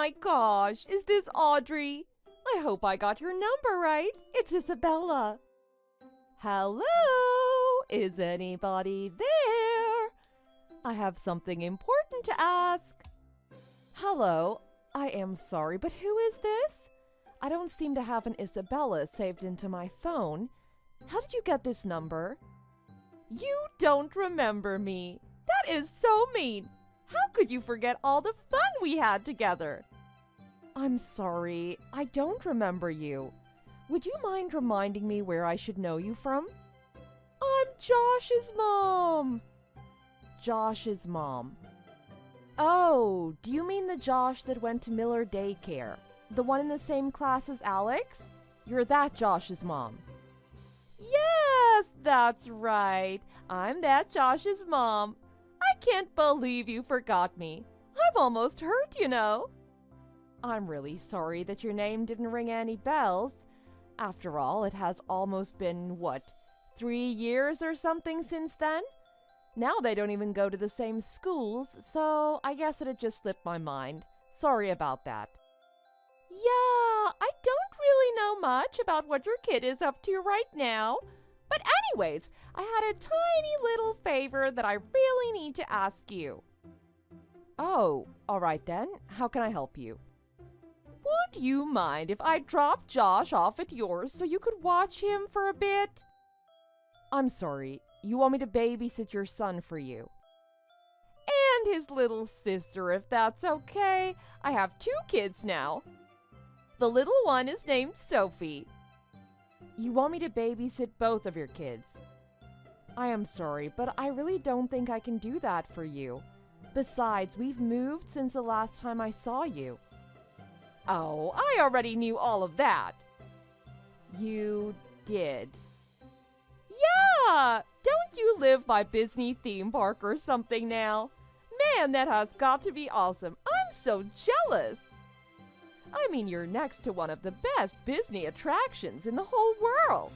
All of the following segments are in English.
my gosh, is this Audrey? I hope I got your number right. It's Isabella. Hello? Is anybody there? I have something important to ask. Hello, I am sorry, but who is this? I don't seem to have an Isabella saved into my phone. How did you get this number? You don't remember me. That is so mean. How could you forget all the fun we had together? I'm sorry, I don't remember you. Would you mind reminding me where I should know you from? I'm Josh's mom. Josh's mom. Oh, do you mean the Josh that went to Miller Daycare? The one in the same class as Alex? You're that Josh's mom. Yes, that's right. I'm that Josh's mom. I can't believe you forgot me. I'm almost hurt, you know. I'm really sorry that your name didn't ring any bells. After all, it has almost been, 3 years or something since then? Now they don't even go to the same schools, so I guess it had just slipped my mind. Sorry about that. Yeah, I don't really know much about what your kid is up to right now. But anyways, I had a tiny little favor that I really need to ask you. Oh, all right then. How can I help you? Would you mind if I dropped Josh off at yours so you could watch him for a bit? I'm sorry, you want me to babysit your son for you? And his little sister, if that's okay. I have 2 kids now. The little one is named Sophie. You want me to babysit both of your kids? I am sorry, but I really don't think I can do that for you. Besides, we've moved since the last time I saw you. Oh, I already knew all of that. You did. Yeah! Don't you live by Disney theme park or something now? Man, that has got to be awesome. I'm so jealous. I mean, you're next to one of the best Disney attractions in the whole world.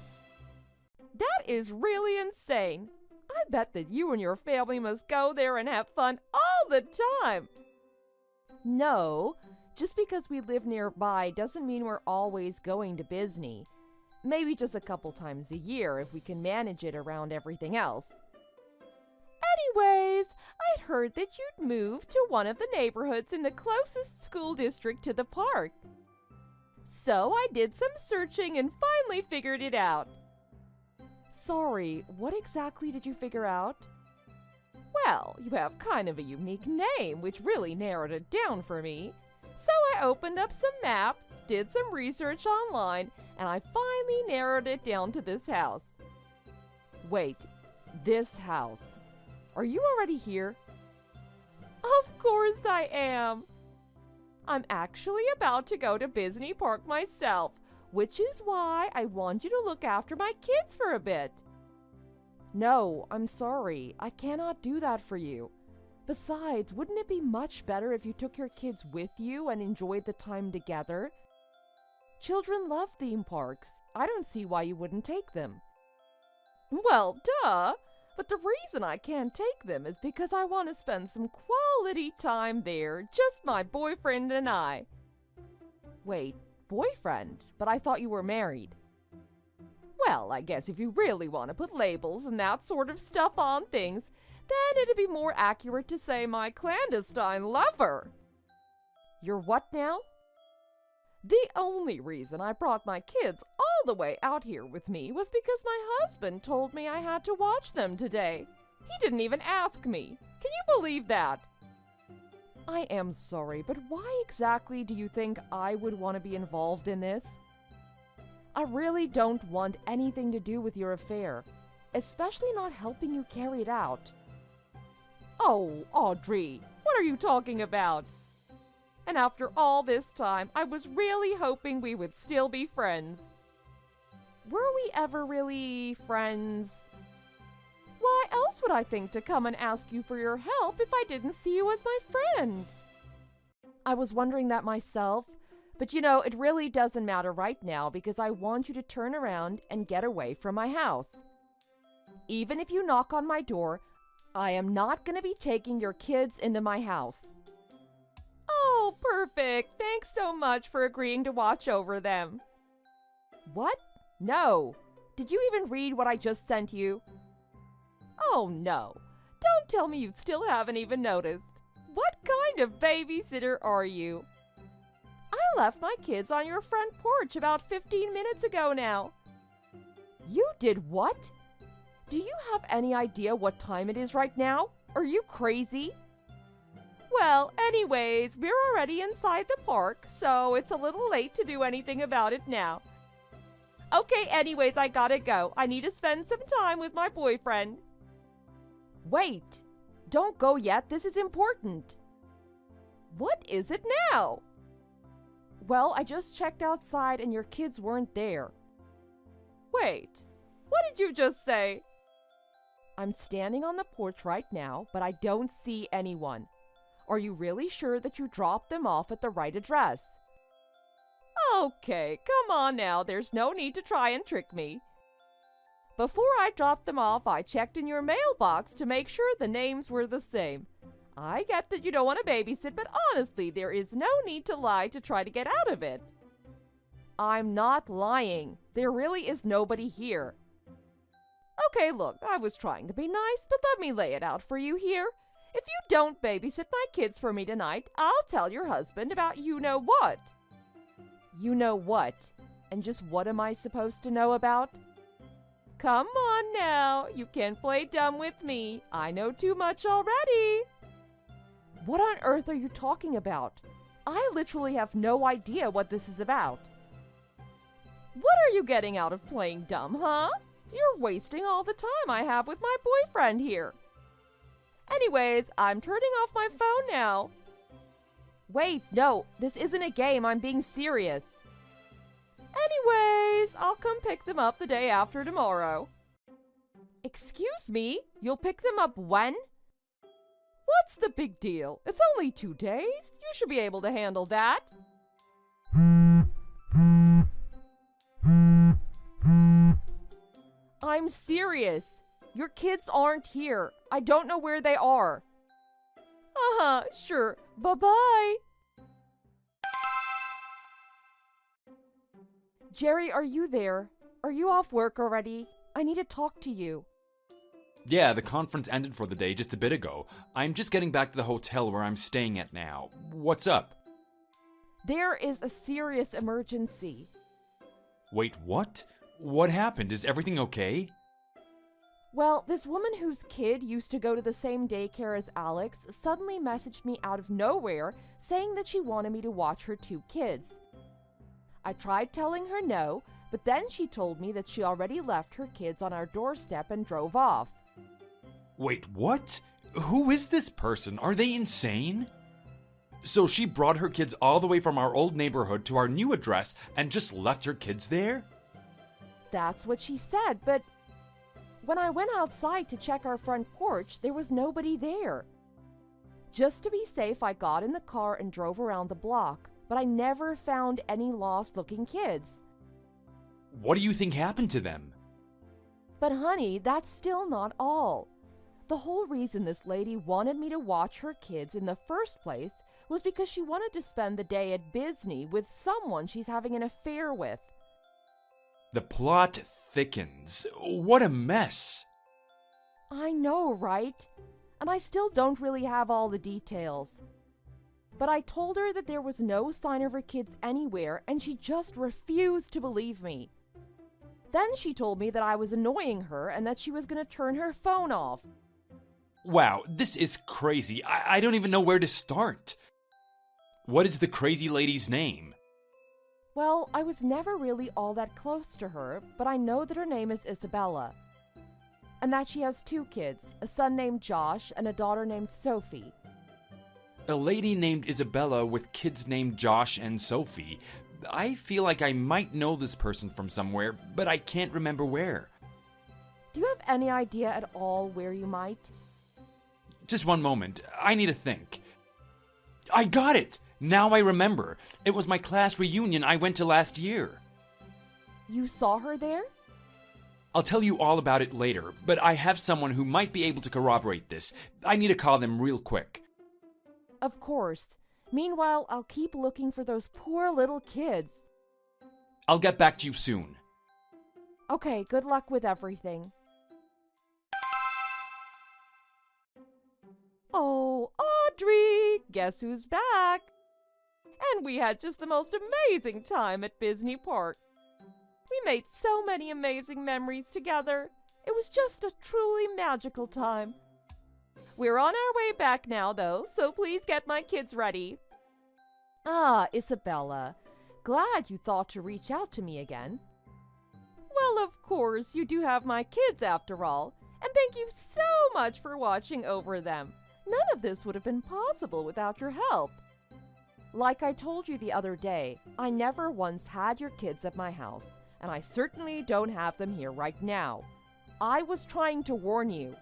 That is really insane. I bet that you and your family must go there and have fun all the time. No, just because we live nearby doesn't mean we're always going to Disney. Maybe just a couple times a year if we can manage it around everything else. Anyways, I'd heard that you'd moved to one of the neighborhoods in the closest school district to the park. So I did some searching and finally figured it out. Sorry, what exactly did you figure out? Well, you have kind of a unique name, which really narrowed it down for me. So I opened up some maps, did some research online, and I finally narrowed it down to this house. Wait, this house. Are you already here? Of course I am. I'm actually about to go to Disney Park myself, which is why I want you to look after my kids for a bit. No, I'm sorry. I cannot do that for you. Besides, wouldn't it be much better if you took your kids with you and enjoyed the time together? Children love theme parks. I don't see why you wouldn't take them. Well, duh. But the reason I can't take them is because I want to spend some quality time there, just my boyfriend and I. Wait, boyfriend? But I thought you were married. Well, I guess if you really want to put labels and that sort of stuff on things, then it'd be more accurate to say my clandestine lover. Your what now? The only reason I brought my kids all the way out here with me was because my husband told me I had to watch them today. He didn't even ask me. Can you believe that? I am sorry, but why exactly do you think I would want to be involved in this? I really don't want anything to do with your affair, especially not helping you carry it out. Oh, Audrey, what are you talking about? And after all this time, I was really hoping we would still be friends. Were we ever really friends? Why else would I think to come and ask you for your help if I didn't see you as my friend? I was wondering that myself, but it really doesn't matter right now because I want you to turn around and get away from my house. Even if you knock on my door, I am not going to be taking your kids into my house. Oh, Perfect. Thanks so much for agreeing to watch over them. What? No. Did you even read what I just sent you? Oh no. Don't tell me you still haven't even noticed. What kind of babysitter are you? I left my kids on your front porch about 15 minutes ago now. You did what? Do you have any idea what time it is right now? Are you crazy? Well, anyways, we're already inside the park, so it's a little late to do anything about it now. Okay, anyways, I gotta go. I need to spend some time with my boyfriend. Wait, don't go yet. This is important. What is it now? Well, I just checked outside and your kids weren't there. Wait, what did you just say? I'm standing on the porch right now, but I don't see anyone. Are you really sure that you dropped them off at the right address? Okay, come on now. There's no need to try and trick me. Before I dropped them off, I checked in your mailbox to make sure the names were the same. I get that you don't want to babysit, but honestly, there is no need to lie to try to get out of it. I'm not lying. There really is nobody here. Okay, look, I was trying to be nice, but let me lay it out for you here. If you don't babysit my kids for me tonight, I'll tell your husband about you-know-what. You-know-what? And just what am I supposed to know about? Come on now, you can't play dumb with me. I know too much already. What on earth are you talking about? I literally have no idea what this is about. What are you getting out of playing dumb, huh? You're wasting all the time I have with my boyfriend here. Anyways, I'm turning off my phone now. Wait, no, this isn't a game. I'm being serious. Anyways, I'll come pick them up the day after tomorrow. Excuse me? You'll pick them up when? What's the big deal? It's only 2 days. You should be able to handle that. I'm serious. Your kids aren't here. I don't know where they are. Uh-huh, sure. Bye-bye. Jerry, are you there? Are you off work already? I need to talk to you. Yeah, the conference ended for the day just a bit ago. I'm just getting back to the hotel where I'm staying at now. What's up? There is a serious emergency. Wait, what? What happened? Is everything okay? Well, this woman whose kid used to go to the same daycare as Alex suddenly messaged me out of nowhere saying that she wanted me to watch her 2 kids. I tried telling her no, but then she told me that she already left her kids on our doorstep and drove off. Wait, what? Who is this person? Are they insane? So she brought her kids all the way from our old neighborhood to our new address and just left her kids there? That's what she said, but when I went outside to check our front porch, there was nobody there. Just to be safe, I got in the car and drove around the block, but I never found any lost-looking kids. What do you think happened to them? But honey, that's still not all. The whole reason this lady wanted me to watch her kids in the first place was because she wanted to spend the day at Disney with someone she's having an affair with. The plot thickens. What a mess. I know, right? And I still don't really have all the details. But I told her that there was no sign of her kids anywhere, and she just refused to believe me. Then she told me that I was annoying her and that she was going to turn her phone off. Wow, this is crazy. I don't even know where to start. What is the crazy lady's name? Well, I was never really all that close to her, but I know that her name is Isabella. And that she has 2 kids, a son named Josh and a daughter named Sophie. A lady named Isabella with kids named Josh and Sophie. I feel like I might know this person from somewhere, but I can't remember where. Do you have any idea at all where you might? Just one moment. I need to think. I got it! Now I remember. It was my class reunion I went to last year. You saw her there? I'll tell you all about it later, but I have someone who might be able to corroborate this. I need to call them real quick. Of course. Meanwhile, I'll keep looking for those poor little kids. I'll get back to you soon. Okay, good luck with everything. Oh, Audrey! Guess who's back? And we had just the most amazing time at Disney Park. We made so many amazing memories together. It was just a truly magical time. We're on our way back now, though, so please get my kids ready. Ah, Isabella. Glad you thought to reach out to me again. Well, of course, you do have my kids after all, and thank you so much for watching over them. None of this would have been possible without your help. Like I told you the other day, I never once had your kids at my house, and I certainly don't have them here right now. I was trying to warn you.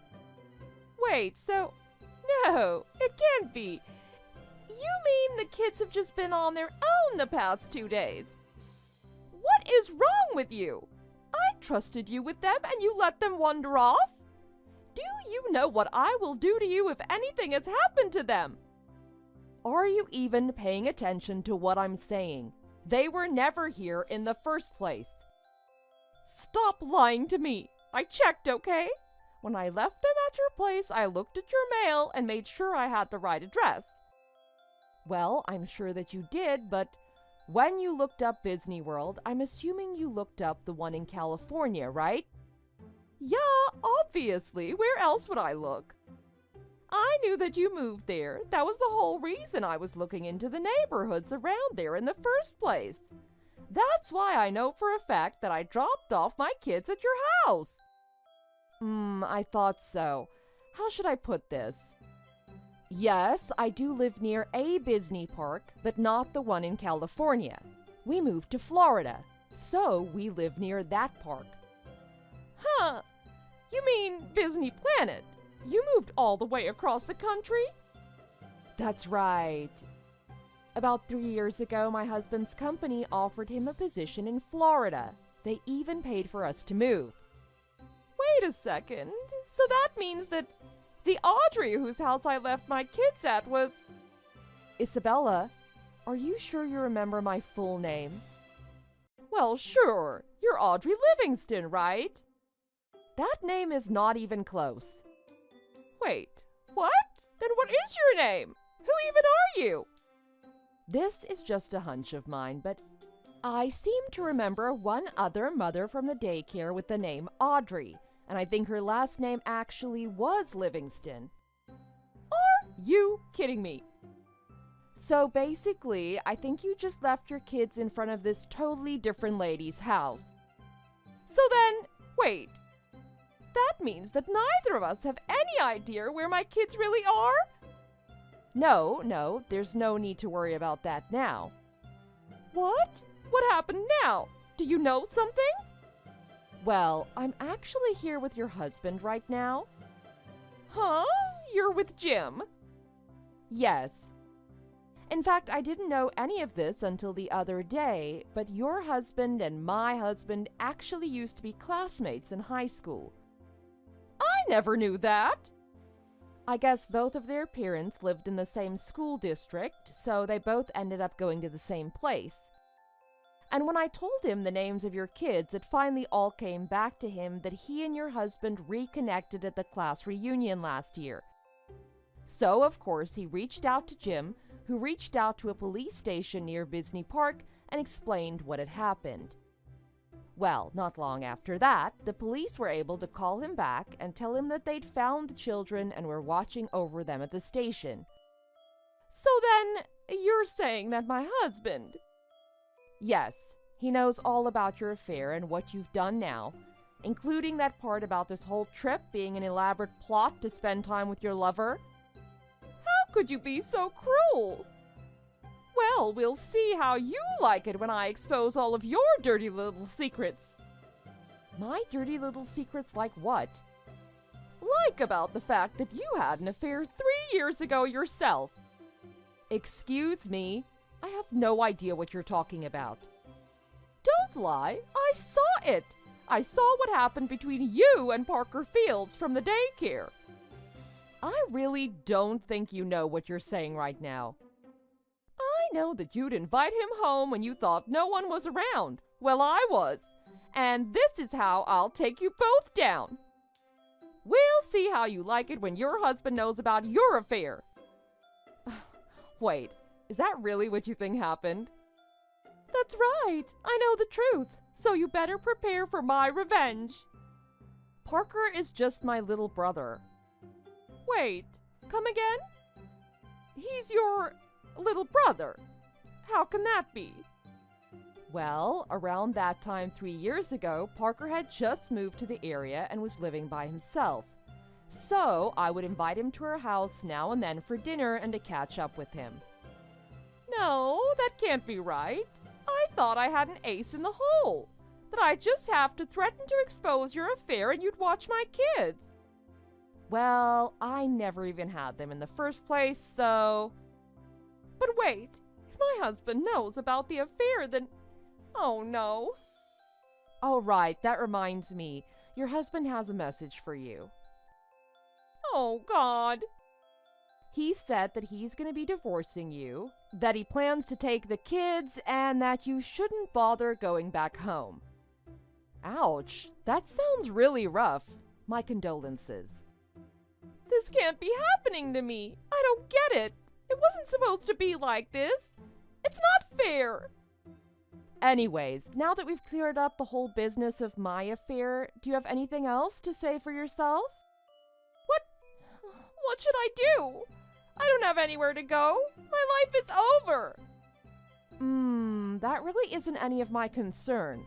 Wait, so... No, it can't be. You mean the kids have just been on their own the past 2 days? What is wrong with you? I trusted you with them and you let them wander off? Do you know what I will do to you if anything has happened to them? Are you even paying attention to what I'm saying? They were never here in the first place. Stop lying to me. I checked, okay? When I left them at your place, I looked at your mail and made sure I had the right address. Well, I'm sure that you did, but when you looked up Disney World, I'm assuming you looked up the one in California, right? Yeah, obviously. Where else would I look? I knew that you moved there. That was the whole reason I was looking into the neighborhoods around there in the first place. That's why I know for a fact that I dropped off my kids at your house. I thought so. How should I put this? Yes, I do live near a Disney park, but not the one in California. We moved to Florida, so we live near that park. Huh? You mean Disney Planet? You moved all the way across the country? That's right. About 3 years ago, my husband's company offered him a position in Florida. They even paid for us to move. Wait a second. So that means that the Audrey whose house I left my kids at was... Isabella, are you sure you remember my full name? Well, sure. You're Audrey Livingston, right? That name is not even close. Wait, what? Then what is your name? Who even are you? This is just a hunch of mine, but I seem to remember one other mother from the daycare with the name Audrey, and I think her last name actually was Livingston. Are you kidding me? So basically, I think you just left your kids in front of this totally different lady's house. So then, wait. That means that neither of us have any idea where my kids really are? No, there's no need to worry about that now. What? What happened now? Do you know something? Well, I'm actually here with your husband right now. Huh? You're with Jim? Yes. In fact, I didn't know any of this until the other day, but your husband and my husband actually used to be classmates in high school. I never knew that. I guess both of their parents lived in the same school district, so they both ended up going to the same place. And when I told him the names of your kids, it finally all came back to him that he and your husband reconnected at the class reunion last year. So, of course, he reached out to Jim, who reached out to a police station near Disney Park and explained what had happened. Well, not long after that, the police were able to call him back and tell him that they'd found the children and were watching over them at the station. So then, you're saying that my husband... Yes, he knows all about your affair and what you've done now, including that part about this whole trip being an elaborate plot to spend time with your lover. How could you be so cruel? Well, we'll see how you like it when I expose all of your dirty little secrets. My dirty little secrets like what? Like about the fact that you had an affair 3 years ago yourself. Excuse me, I have no idea what you're talking about. Don't lie, I saw it. I saw what happened between you and Parker Fields from the daycare. I really don't think you know what you're saying right now. know that you'd invite him home when you thought no one was around. Well, I was. And this is how I'll take you both down. We'll see how you like it when your husband knows about your affair. Wait, is that really what you think happened? That's right. I know the truth. So you better prepare for my revenge. Parker is just my little brother. Wait, come again? He's your little brother. How can that be? Well, around that time 3 years ago, Parker had just moved to the area and was living by himself. So I would invite him to our house now and then for dinner and to catch up with him. No, that can't be right. I thought I had an ace in the hole. That I'd just have to threaten to expose your affair and you'd watch my kids. Well, I never even had them in the first place, so... But wait, if my husband knows about the affair, then... Oh, no. Oh, right, that reminds me. Your husband has a message for you. Oh, God. He said that he's going to be divorcing you, that he plans to take the kids, and that you shouldn't bother going back home. Ouch, that sounds really rough. My condolences. This can't be happening to me. I don't get it. It wasn't supposed to be like this. It's not fair. Anyways, now that we've cleared up the whole business of my affair, do you have anything else to say for yourself? What should I do? I don't have anywhere to go. My life is over. That really isn't any of my concern.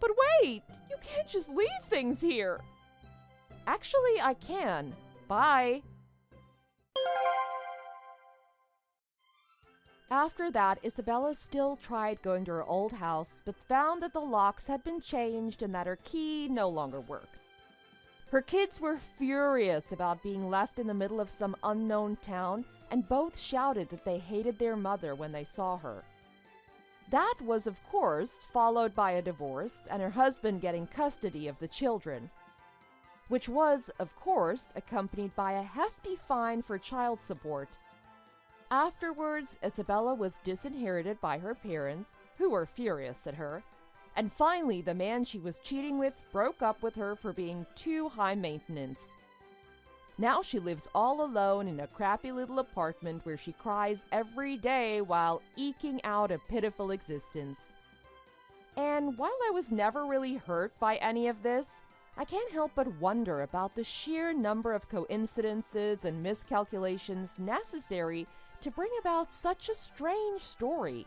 But wait, you can't just leave things here. Actually, I can. Bye. After that, Isabella still tried going to her old house, but found that the locks had been changed and that her key no longer worked. Her kids were furious about being left in the middle of some unknown town, and both shouted that they hated their mother when they saw her. That was, of course, followed by a divorce and her husband getting custody of the children, which was, of course, accompanied by a hefty fine for child support. Afterwards, Isabella was disinherited by her parents, who were furious at her, and finally the man she was cheating with broke up with her for being too high maintenance. Now she lives all alone in a crappy little apartment where she cries every day while eking out a pitiful existence. And while I was never really hurt by any of this, I can't help but wonder about the sheer number of coincidences and miscalculations necessary to bring about such a strange story.